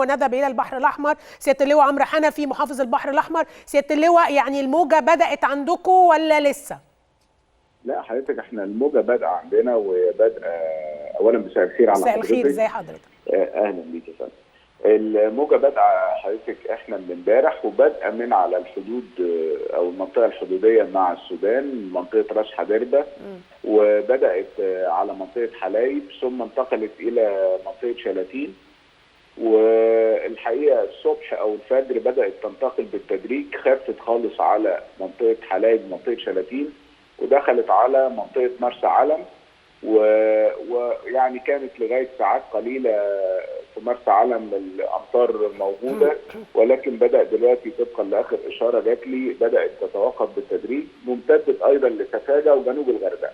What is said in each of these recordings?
ونذهب إلى البحر الأحمر. سيادة اللواء عمرو حنفي محافظ البحر الأحمر. سيادة اللواء، يعني الموجة بدأت عندكم ولا لسه؟ لا حضرتك، احنا الموجة بادئة عندنا وبادئة. أولا مساء الخير على مساء حضرتك. الخير، ازي حضرتك؟ أهلا بيك يا فندم. الموجة بادئة حضرتك احنا من امبارح، وبادئة من على الحدود أو المنطقة الحدودية مع السودان، منطقة راس حديربة، وبدأت على منطقة حلايب، ثم انتقلت إلى منطقة شلاتين. والحقيقه الصبح او الفجر بدات تنتقل بالتدريج، خفت خالص على منطقه حلايب ومنطقه شلاتين، ودخلت على منطقه مرسى علم، ويعني كانت لغايه ساعات قليله في مرسى علم الامطار موجوده، ولكن بدا دلوقتي طبقا لاخر اشاره جات لي بدات تتوقف بالتدريج، ممتدت ايضا لسفاجه وجنوب الغردقه.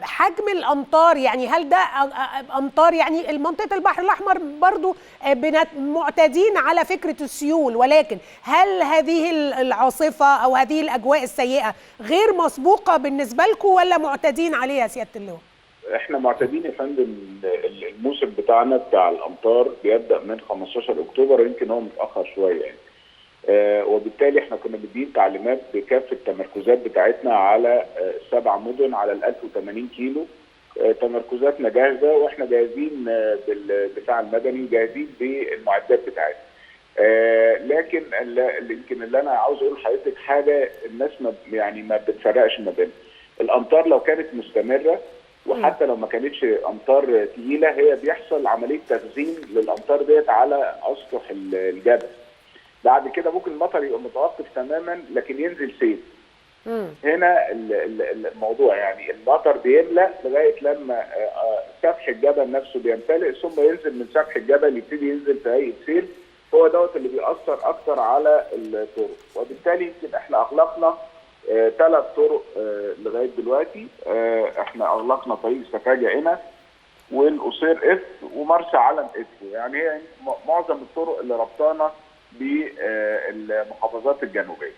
حجم الامطار، يعني هل ده امطار، يعني منطقه البحر الاحمر برضو معتادين على فكره السيول، ولكن هل هذه العاصفه او هذه الاجواء السيئه غير مسبوقه بالنسبه لكم ولا معتادين عليها سياده اللواء؟ احنا معتادين يا فندم. الموسم بتاعنا بتاع الامطار بيبدا من 15 اكتوبر، يمكن هو متاخر شويه يعني. وبالتالي احنا كنا مدين تعليمات بكافه التمركزات بتاعتنا على 7 مدن على ال 1080 كيلو. تمركزاتنا جاهزه، واحنا جاهزين بالدفاع المدني، جاهزين بالمعدات بتاعتنا. لكن يمكن اللي انا عاوز اقول لحضرتك حاجه، الناس ما بتفرقش ما بين الامطار لو كانت مستمره، وحتى لو ما كانتش امطار ثقيله، هي بيحصل عمليه تخزين للامطار ديت على اسطح الجبل. بعد كده ممكن المطر يبقى متوقف تماما لكن ينزل سيل. هنا الموضوع يعني المطر بيملأ لغايه لما سفح الجبل نفسه بيمتلئ، ثم ينزل من سفح الجبل يبتدي ينزل في هيئه سيل. هو دوت اللي بيأثر اكتر على الطرق، وبالتالي يمكن احنا اغلقنا 3 طرق لغايه دلوقتي. احنا اغلقنا طريق سفاجة هنا والقصير اف ومرسى علم اف، يعني هي معظم الطرق اللي ربطانا بالمحافظات الجنوبيه.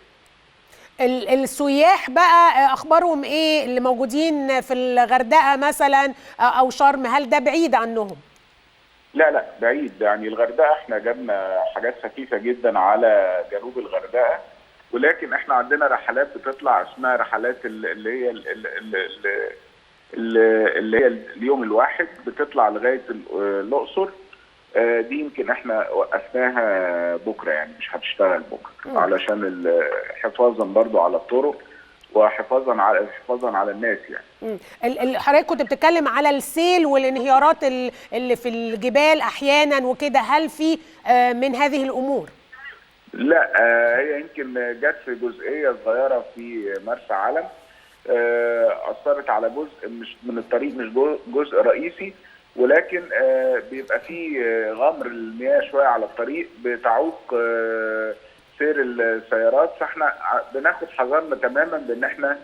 السياح بقى اخبارهم ايه اللي موجودين في الغردقه مثلا او شرم؟ هل ده بعيد عنهم؟ لا بعيد، يعني الغردقه احنا جبنا حاجات خفيفه جدا على جنوب الغردقه، ولكن احنا عندنا رحلات بتطلع اسمها رحلات اللي هي اليوم الواحد، بتطلع لغايه الاقصر. دي يمكن احنا وقفناها بكره، يعني مش هتشتغل بكره علشان حفاظا برضو على الطرق وحفاظا على الناس يعني. حضرتك كنت بتتكلم على السيل والانهيارات اللي في الجبال احيانا وكده، هل في من هذه الامور؟ لا، هي يمكن جت في جزئيه صغيره في مرسى علم، اثرت على جزء مش من الطريق، مش جزء رئيسي، ولكن بيبقى فيه غمر المياه شويه على الطريق بتعوق سير السيارات، فاحنا بناخد حذرنا تماما بان احنا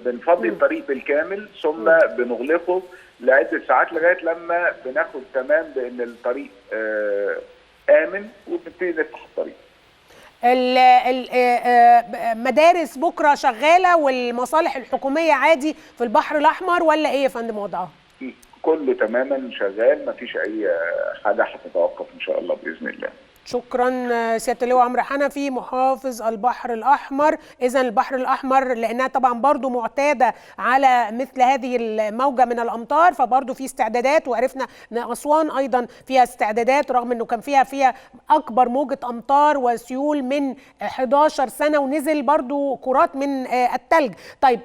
بنفضي الطريق بالكامل، ثم بنغلقه لعده ساعات لغايه لما بناخد تمام بان الطريق امن، وبنبتدي نفتح الطريق. المدارس بكره شغاله والمصالح الحكوميه عادي في البحر الاحمر ولا ايه يا فندم وضعها؟ كله تماما شغال، مفيش اي حاجه هتتوقف ان شاء الله باذن الله. شكرا سياده اللواء عمرو حنفي محافظ البحر الاحمر. اذا البحر الاحمر لانها طبعا برضو معتاده على مثل هذه الموجه من الامطار، فبرضو في استعدادات، وعرفنا ان اسوان ايضا فيها استعدادات رغم انه كان فيها اكبر موجه امطار وسيول من 11 سنه ونزل برضو كرات من الثلج. طيب